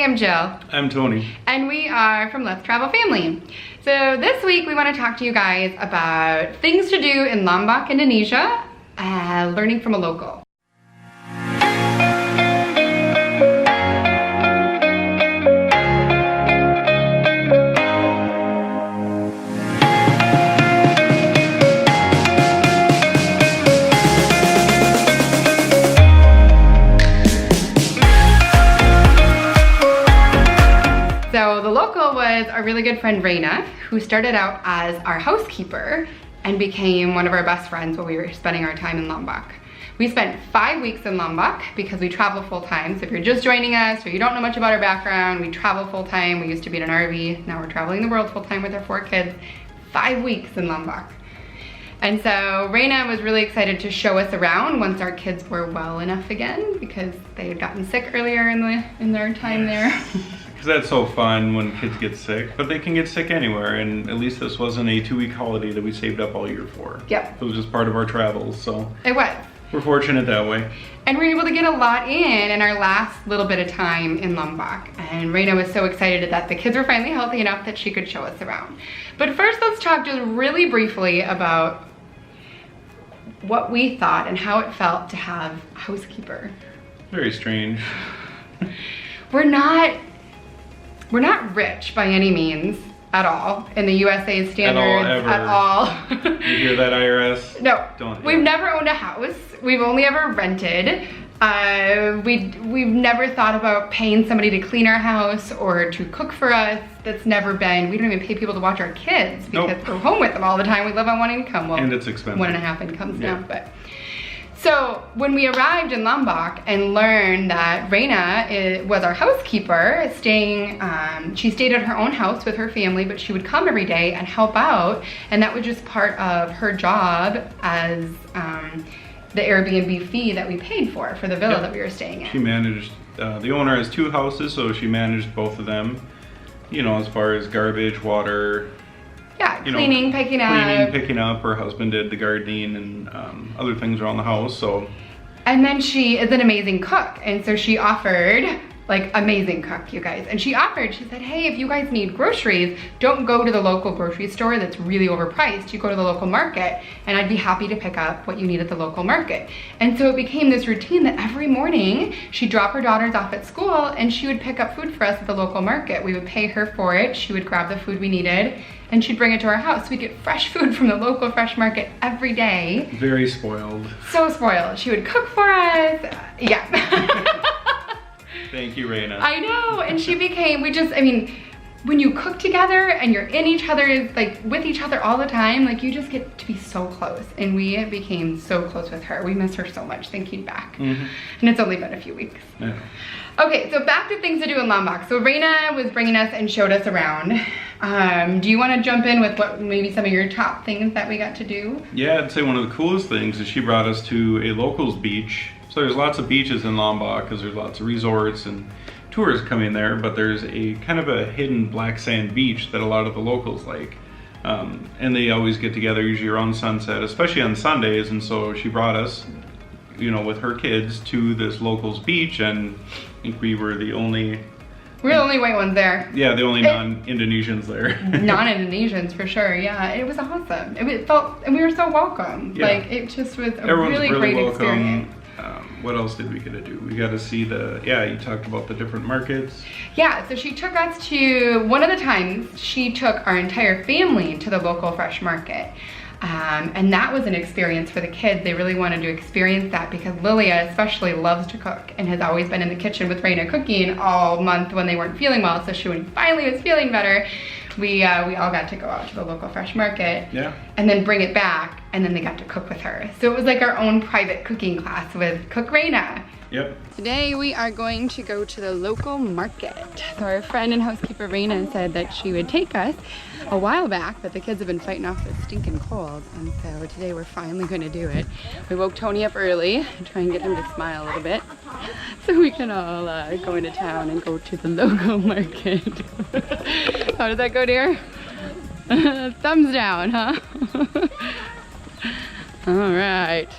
I'm Jill. I'm Tony. And we are from Let's Travel Family. So this week we want to talk to you guys about things to do in Lombok, Indonesia, learning from a local. So the local was our really good friend Reina, who started out as our housekeeper and became one of our best friends while we were spending our time in Lombok. We spent 5 weeks in Lombok because we travel full time. So if you're just joining us or you don't know much about our background, we travel full time. We used to be in an RV. Now we're traveling the world full time with our 4 kids. 5 weeks in Lombok. And so Reina was really excited to show us around once our kids were well enough again because they had gotten sick earlier in their time there. Because that's so fun when kids get sick, but they can get sick anywhere, and at least this wasn't a 2-week holiday that we saved up all year for. Yep. It was just part of our travels, so. It was. We're fortunate that way. And we were able to get a lot in our last little bit of time in Lombok. And Reina was so excited that the kids were finally healthy enough that she could show us around. But first, let's talk just really briefly about what we thought and how it felt to have a housekeeper. Very strange. We're not rich by any means at all in the USA standards at all. You hear that, IRS? No, Don't. We've never owned a house. We've only ever rented. We've never thought about paying somebody to clean our house or to cook for us. That's never been. We don't even pay people to watch our kids because we're home with them all the time. We live on one income. Well, and it's expensive. 1.5 incomes now, but. So when we arrived in Lombok and learned that Reina was our housekeeper, she stayed at her own house with her family, but she would come every day and help out, and that was just part of her job as the Airbnb fee that we paid for the villa that we were staying in. She managed, the owner has 2 houses, so she managed both of them, you know, as far as garbage, water, cleaning, picking up. Her husband did the gardening and other things around the house, so. And then she is an amazing cook, and so she offered, like, amazing cook, you guys. And she said, hey, if you guys need groceries, don't go to the local grocery store that's really overpriced. You go to the local market, and I'd be happy to pick up what you need at the local market. And so it became this routine that every morning she'd drop her daughters off at school and she would pick up food for us at the local market. We would pay her for it. She would grab the food we needed and she'd bring it to our house. We'd get fresh food from the local fresh market every day. Very spoiled. So spoiled. She would cook for us. Yeah. Thank you, Reina. I know, and she became, when you cook together and you're in each other, like with each other all the time, like you just get to be so close. And we became so close with her. We miss her so much thinking back. And it's only been a few weeks. Yeah. Okay, so back to things to do in Lombok. So Reina was bringing us and showed us around. Do you want to jump in with what maybe some of your top things that we got to do? Yeah, I'd say one of the coolest things is she brought us to a locals beach. So there's lots of beaches in Lombok because there's lots of resorts and tourists coming there, but there's a kind of a hidden black sand beach that a lot of the locals like. And they always get together usually around sunset, especially on Sundays, and so she brought us, you know, with her kids to this locals beach, and I think we were the only... We're the only white ones there. Yeah, the only non-Indonesians there. Non-Indonesians, for sure, yeah. It was awesome. It felt, and we were so welcome. Yeah. Like, it just was a really great experience. What else did we get to do? We got to see you talked about the different markets. Yeah, so she took us to, one of the times, she took our entire family to the local fresh market. And that was an experience for the kids. They really wanted to experience that because Lilia especially loves to cook and has always been in the kitchen with Reina cooking all month when they weren't feeling well. So when she finally was feeling better, we all got to go out to the local fresh market and then bring it back, and then they got to cook with her. So it was like our own private cooking class with Cook Reina. Yep. Today we are going to go to the local market. So our friend and housekeeper Reina said that she would take us a while back, but the kids have been fighting off the stinking cold, and so today we're finally going to do it. We woke Tony up early and try and get him to smile a little bit so we can all go into town and go to the local market. How did that go, dear? Thumbs down, huh? All right.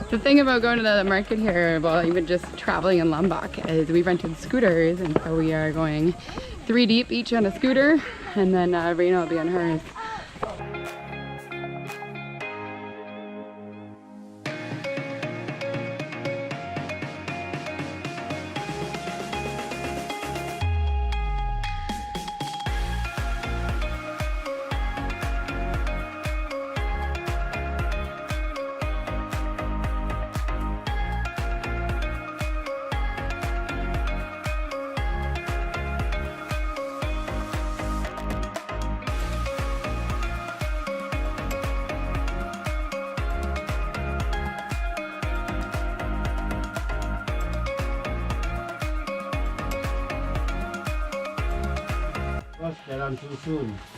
The thing about going to the market here, well, even just traveling in Lombok, is we rented scooters, and so we are going 3 deep each on a scooter, and then Reina will be on hers.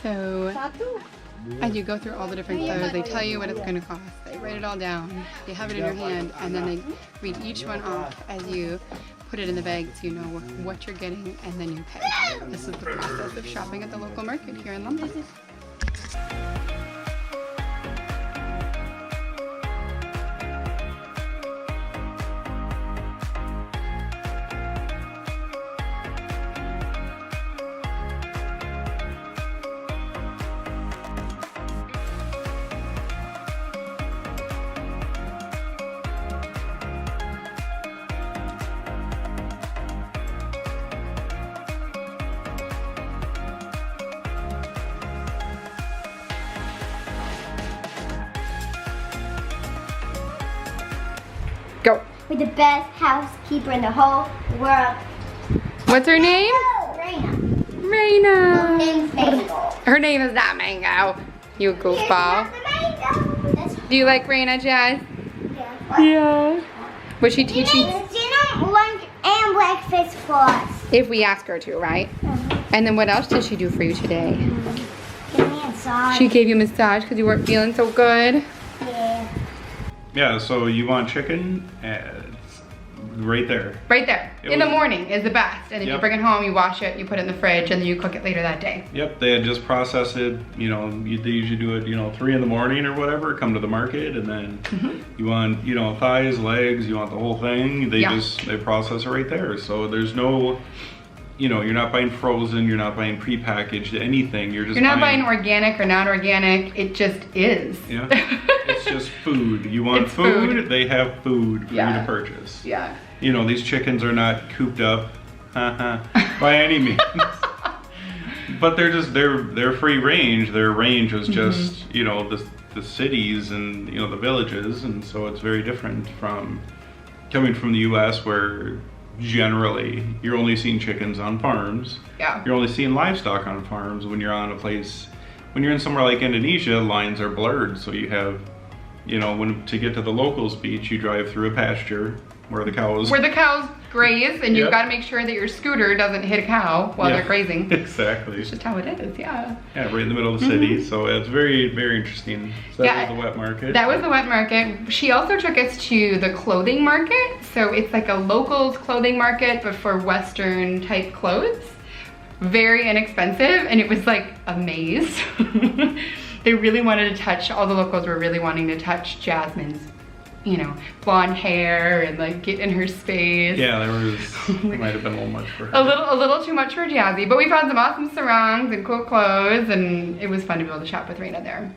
So, as you go through all the different clothes, they tell you what it's going to cost. They write it all down. They have it in your hand, and then they read each one off as you put it in the bag so you know what you're getting, and then you pay. This is the process of shopping at the local market here in Lombok. Go. We're the best housekeeper in the whole world. What's her name? Reina. Reina. Her name's Mango. Her name is not Mango. You goofball. Do you like Reina, Jazz? Yeah. Was she teaching? Dinner, lunch, and breakfast for us. If we ask her to, right? And then what else did she do for you today? Give me a massage. She gave you a massage because you weren't feeling so good? Yeah. Yeah, so you want chicken? It's right there. Right there. In the morning is the best. And then you Yep. bring it home, you wash it, you put it in the fridge, and then you cook it later that day. Yep, they had just processed it. You know, they usually do it, 3 in the morning or whatever. Come to the market, and then you want, thighs, legs. You want the whole thing. They they process it right there. So there's no, you're not buying frozen. You're not buying prepackaged anything. You're not buying organic or not organic. It just is. Yeah, it's just food. You want It's food. They have food for you to purchase. Yeah. These chickens are not cooped up by any means. But they're free range. Their range is just, the cities and, the villages. And so it's very different from coming from the US, where generally you're only seeing chickens on farms. Yeah. You're only seeing livestock on farms. When you're in somewhere like Indonesia, lines are blurred. So you have, to get to the locals beach, you drive through a pasture where the cows graze, and you've got to make sure that your scooter doesn't hit a cow while they're grazing. Exactly. It's just how it is, yeah. Yeah, right in the middle of the city. So it's very, very interesting. So that was the wet market. That was the wet market. She also took us to the clothing market. So it's like a locals clothing market, but for Western type clothes. Very inexpensive, and it was like a maze. They really wanted to touch, all the locals were really wanting to touch Jasmine's, blonde hair and like get in her space. Yeah, there might have been a little much for her. A little too much for Jazzy, but we found some awesome sarongs and cool clothes, and it was fun to be able to shop with Reina there.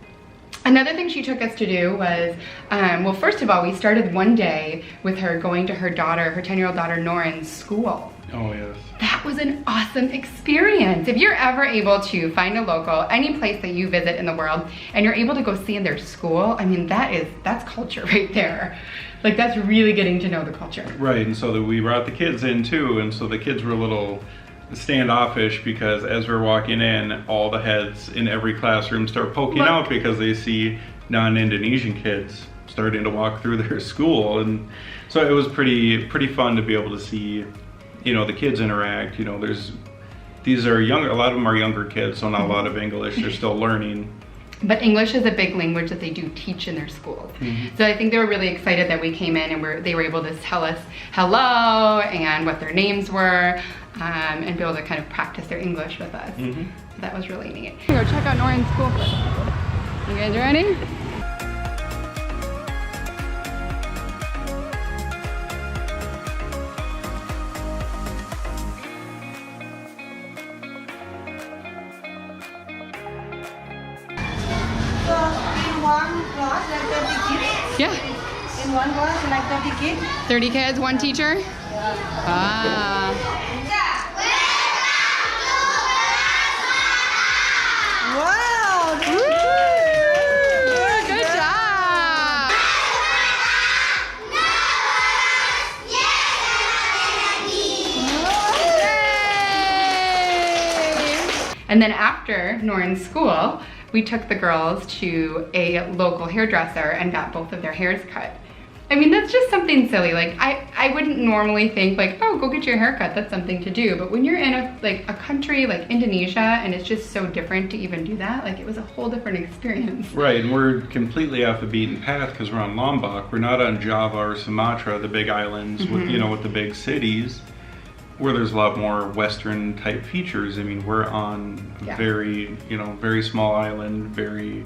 Another thing she took us to do was, well, first of all, we started one day with her going to her 10-year-old daughter Noren's school. Oh, yes. That was an awesome experience. If you're ever able to find a local, any place that you visit in the world, and you're able to go see in their school, I mean, that's culture right there. Like, that's really getting to know the culture. Right, and so we brought the kids in too, and so the kids were a little standoffish because as we're walking in, all the heads in every classroom start poking out because they see non-Indonesian kids starting to walk through their school. And so it was pretty fun to be able to see, the kids interact. These are younger, a lot of them are younger kids, so not a lot of English. They're still learning. But English is a big language that they do teach in their schools. So I think they were really excited that we came in and they were able to tell us hello and what their names were, and be able to kind of practice their English with us. So that was really neat. Go check out Noren's school first. You guys ready? Yeah. In one class, like 30 kids. 30 kids, one teacher? Ah. Wow! Woo! Good job! Yay! And then after Noren's school, we took the girls to a local hairdresser and got both of their hairs cut. I mean, that's just something silly. Like, I wouldn't normally think like, oh, go get your hair cut, that's something to do. But when you're in a country like Indonesia and it's just so different to even do that, like it was a whole different experience. Right, and we're completely off the beaten path because we're on Lombok. We're not on Java or Sumatra, the big islands with, you know, with the big cities, where there's a lot more Western type features. I mean, we're on a very, you know, very small island, very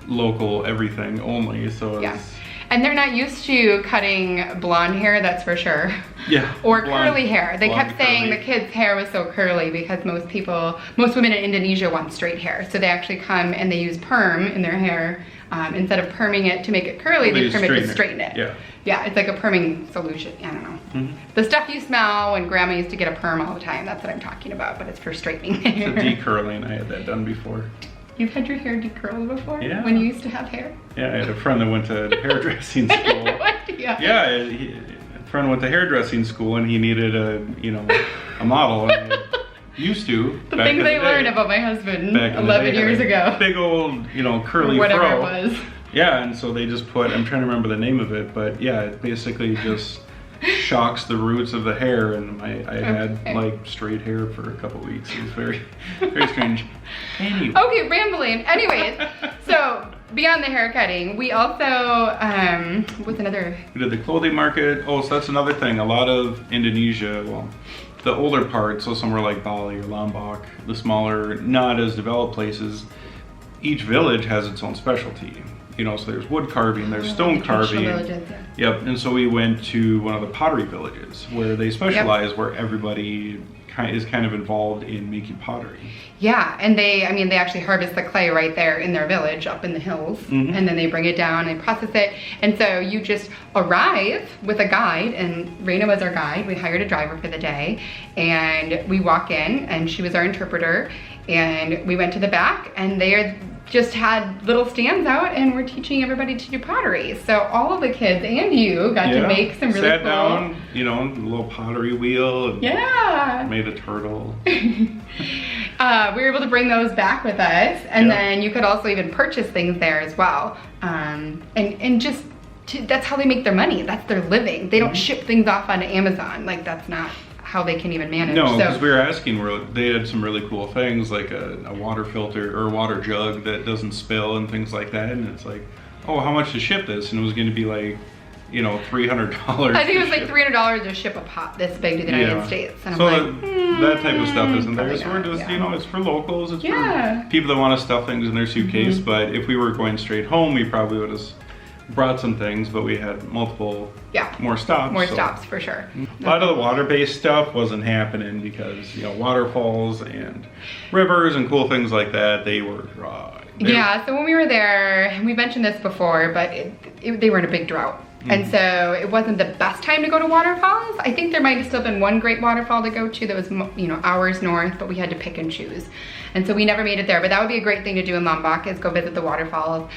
local everything only, so it's... And they're not used to cutting blonde hair, that's for sure. Yeah. Or curly hair. They kept saying the kids' hair was so curly because most women in Indonesia want straight hair. So they actually come and they use perm in their hair. Instead of perming it to make it curly, they perm it to straighten it. Yeah. Yeah, it's like a perming solution. I don't know. The stuff you smell when grandma used to get a perm all the time, that's what I'm talking about, but it's for straightening hair. It's a decurling, I had that done before. You've had your hair decurled before? Yeah. When you used to have hair? Yeah, I had a friend that went to hairdressing school. I had no idea. Yeah, a friend went to hairdressing school and he needed a model. And I used to. The things I learned about my husband 11 years ago. Big old, curly whatever fro. It was. Yeah, and so they just put, I'm trying to remember the name of it, but yeah, it basically just shocks the roots of the hair, and I had like straight hair for a couple weeks. It was very, very strange. Anyway. Okay, rambling. Anyways, so beyond the hair cutting, we also, what's another? We did the clothing market. Oh, so that's another thing. A lot of Indonesia, well, the older parts, so somewhere like Bali or Lombok, the smaller, not as developed places, each village has its own specialty. So there's wood carving, there's stone carving. Villages, yeah. Yep, and so we went to one of the pottery villages where they specialize, where everybody is kind of involved in making pottery. Yeah, and they actually harvest the clay right there in their village up in the hills, and then they bring it down and process it. And so you just arrive with a guide, and Reina was our guide. We hired a driver for the day, and we walk in, and she was our interpreter, and we went to the back, and they just had little stands out and we're teaching everybody to do pottery. So all of the kids and you got to make some really Sat cool... down, a little pottery wheel. And made a turtle. We were able to bring those back with us, and then you could also even purchase things there as well. And just, that's how they make their money. That's their living. They don't ship things off onto Amazon. Like, that's not how they can even manage. No, because we were asking, they had some really cool things like a water filter or a water jug that doesn't spill and things like that. And it's like, oh, how much to ship this? And it was going to be like, $300. I think it was like $300 to ship a pot this big to the United States. And I'm like, that type of stuff isn't there. So not, we're just, it's for locals. It's for people that want to stuff things in their suitcase. But if we were going straight home, we probably would have brought some things, but we had multiple more stops. More stops for sure. A lot of the water-based stuff wasn't happening because waterfalls and rivers and cool things like that, they were dry. So when we were there, we mentioned this before, but they were in a big drought. And so it wasn't the best time to go to waterfalls. I think there might have still been one great waterfall to go to that was, hours north, but we had to pick and choose. And so we never made it there, but that would be a great thing to do in Lombok, is go visit the waterfalls.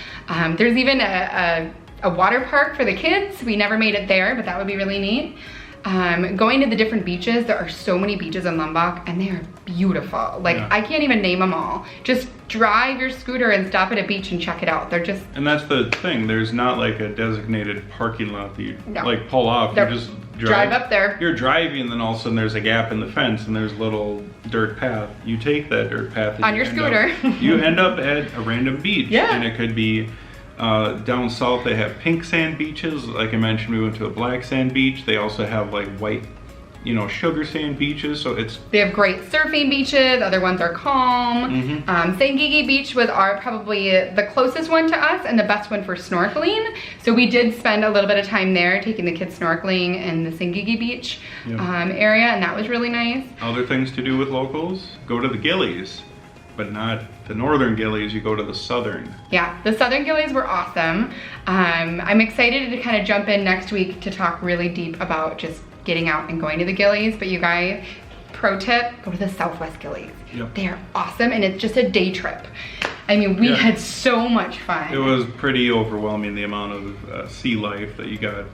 There's even a water park for the kids. We never made it there, but that would be really neat. Going to the different beaches, there are so many beaches in Lombok, and they are beautiful. Like, I can't even name them all. Just drive your scooter and stop at a beach and check it out. They're just... And that's the thing. There's not like a designated parking lot that you like pull off. You just drive up there. You're driving, and then all of a sudden there's a gap in the fence, and there's a little dirt path. You take that dirt path and on your scooter. You end up at a random beach, and it could be down south. They have pink sand beaches. Like I mentioned, we went to a black sand beach. They also have like white, sugar sand beaches. So they have great surfing beaches. Other ones are calm. Sangigi Beach was probably the closest one to us and the best one for snorkeling. So we did spend a little bit of time there taking the kids snorkeling in the Sangigi Beach area, and that was really nice. Other things to do with locals: go to the Gilis. but not the northern Gilis. You go to the southern. Yeah, the southern Gilis were awesome. I'm excited to kind of jump in next week to talk really deep about just getting out and going to the Gilis. But you guys, pro tip, go to the southwest Gilis. Yep. They are awesome, and it's just a day trip. I mean, we had so much fun. It was pretty overwhelming, the amount of sea life that you got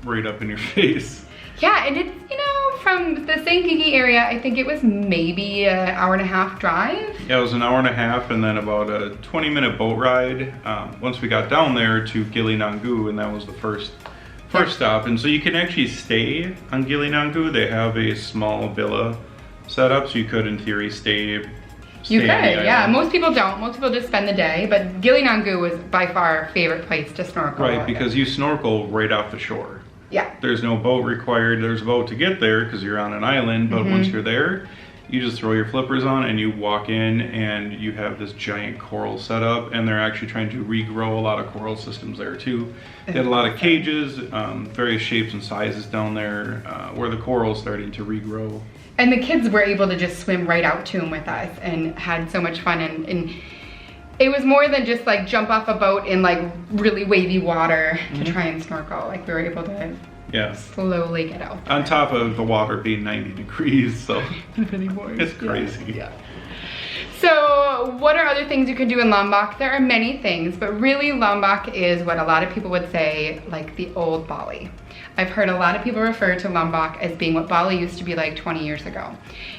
right up in your face. Yeah, and it's, you know, from the St. Gigi area, I think it was maybe an hour-and-a-half drive. Yeah, it was an hour and a half, and then about a 20-minute boat ride once we got down there to Gili Nangu, and that was the first stop. And so you can actually stay on Gili Nangu. They have a small villa set up, so you could, in theory, stay You could, on the yeah. island. Most people don't. Most people just spend the day, but Gili Nangu was by far our favorite place to snorkel. Right, because you snorkel right off the shore. Yeah. There's no boat required. There's a boat to get there because you're on an island, but once you're there, you just throw your flippers on and you walk in, and you have this giant coral set up, and they're actually trying to regrow a lot of coral systems there too. They had a lot of cages, various shapes and sizes down there where the coral's starting to regrow. And the kids were able to just swim right out to them with us and had so much fun, and it was more than just like jump off a boat in like really wavy water to try and snorkel. Like we were able to slowly get out there. On top of the water being 90 degrees, so It's really warm. it's crazy. Yeah. So what are other things you can do in Lombok? There are many things, but really Lombok is what a lot of people would say like the old Bali. I've heard a lot of people refer to Lombok as being what Bali used to be like 20 years ago.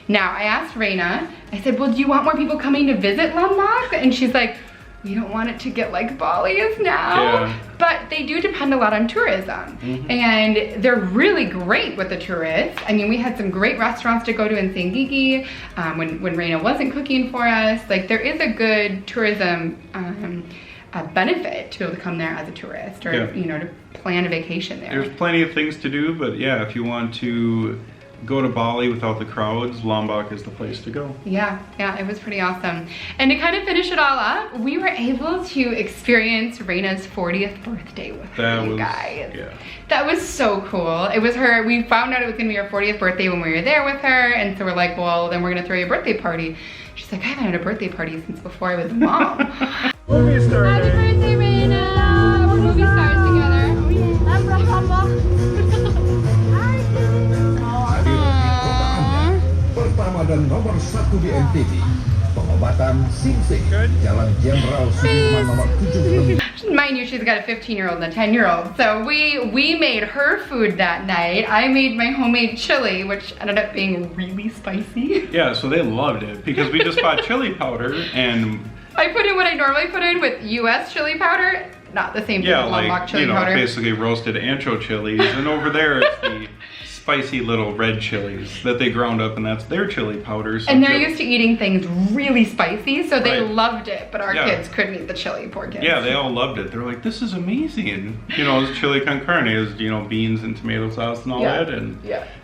Now, I asked Reina, I said, well, do you want more people coming to visit Lombok? And she's like, we don't want it to get like Bali is now. Yeah. But they do depend a lot on tourism. And they're really great with the tourists. I mean, we had some great restaurants to go to in St. Gigi when Reina wasn't cooking for us. Like there is a good tourism benefit to be able to come there as a tourist or, you know, to plan a vacation there. There's plenty of things to do, but yeah, if you want to go to Bali without the crowds, Lombok is the place to go. Yeah, it was pretty awesome. And to kind of finish it all up, we were able to experience Reina's 40th birthday with her, you guys. Yeah. That was so cool. It was her, we found out it was gonna be her 40th birthday when we were there with her, and so we're like, well, then we're gonna throw you a birthday party. She's like, I haven't had a birthday party since before I was a mom. Movie star. Happy birthday, Reina! We're movie stars together. Pertama dan nomor 1 di MTV, pengobatan Singsing, Jalan Jenderal Sudirman nomor 76. Mind you, she's got a 15-year-old and a 10-year-old. So we made her food that night. I made my homemade chili, which ended up being really spicy. Yeah, so they loved it because we just bought chili powder, and I put in what I normally put in with US chili powder, not the same thing as Lombok chili powder. Basically roasted ancho chilies, and over there it's the spicy little red chilies that they ground up, and that's their chili powder. So and they're used to eating things really spicy, so they Right. loved it, but our kids couldn't eat the chili, poor kids. Yeah, they all loved it. They're like, this is amazing. And, you know, it's chili con carne, is, you know, beans and tomato sauce and all that, and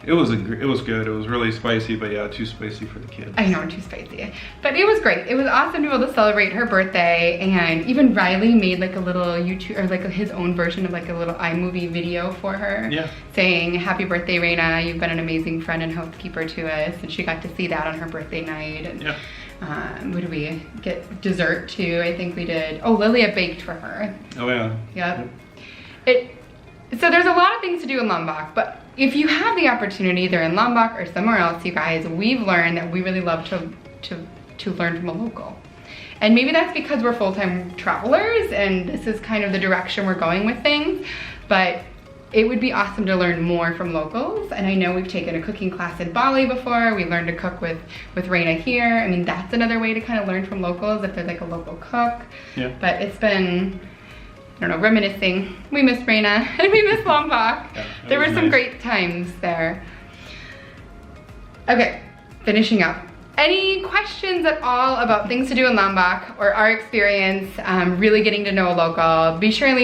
it was good. It was really spicy, but yeah, too spicy for the kids. I know, too spicy. But it was great. It was awesome to be able to celebrate her birthday, and even Riley made like a little YouTube, or like his own version of like a little iMovie video for her. Yeah. Saying, happy birthday, Reina. You've been an amazing friend and housekeeper to us. And she got to see that on her birthday night. And what did we get? Dessert too, I think we did. Oh, Lilia baked for her. Oh yeah. Yep. So there's a lot of things to do in Lombok, but if you have the opportunity either in Lombok or somewhere else, you guys, we've learned that we really love to learn from a local. And maybe that's because we're full-time travelers and this is kind of the direction we're going with things, but it would be awesome to learn more from locals. And I know we've taken a cooking class in Bali before. We learned to cook with Reina here. I mean, that's another way to kind of learn from locals if there's like a local cook. Yeah. But it's been, I don't know, reminiscing. We miss Reina and we miss Lombok. Yeah, there were was some nice. great times there. Okay, finishing up. Any questions at all about things to do in Lombok or our experience really getting to know a local? Be sure and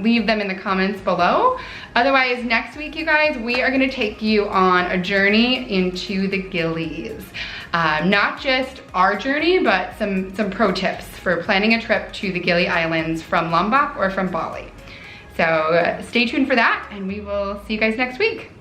leave them in the comments below. Otherwise, next week, you guys, we are gonna take you on a journey into the Gilis. Not just our journey, but some pro tips for planning a trip to the Gili Islands from Lombok or from Bali. So stay tuned for that, and we will see you guys next week.